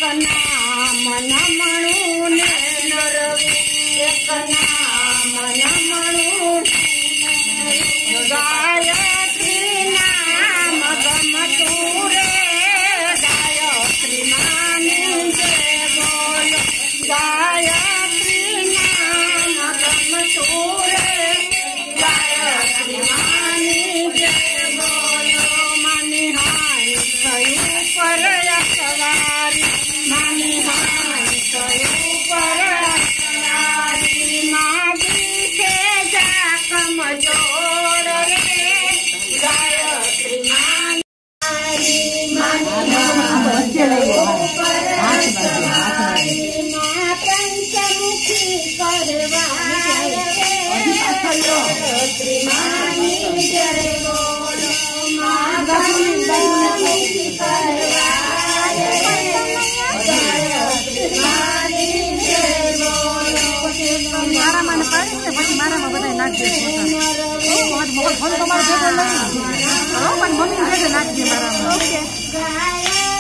नाम नमणु ने नरवे एक नाम नमणु गायत्री नाम गमतु रे गायत्री मानी जय बोलो गायत्री नाम गमतु रे गायत्री मानी जय बोलो मानी हाय थयु पर सवारी मानी हाय थयु पर सवारी मागी से जा कमजोर रे गायत्री मानी माँ पंचमुखी करवाए गायत्री मानी जय बोलो माँ पंचमुखी करवाए गायत्री मानी जय बोलो मारा मन पाड़ी से પછી મારામાં બધા નાખ દે ઓ મોકલ ફોન તમારો ભેગો નહીં હો પણ મમ્મી ભેગો નાખ દે મારામાં गायत्री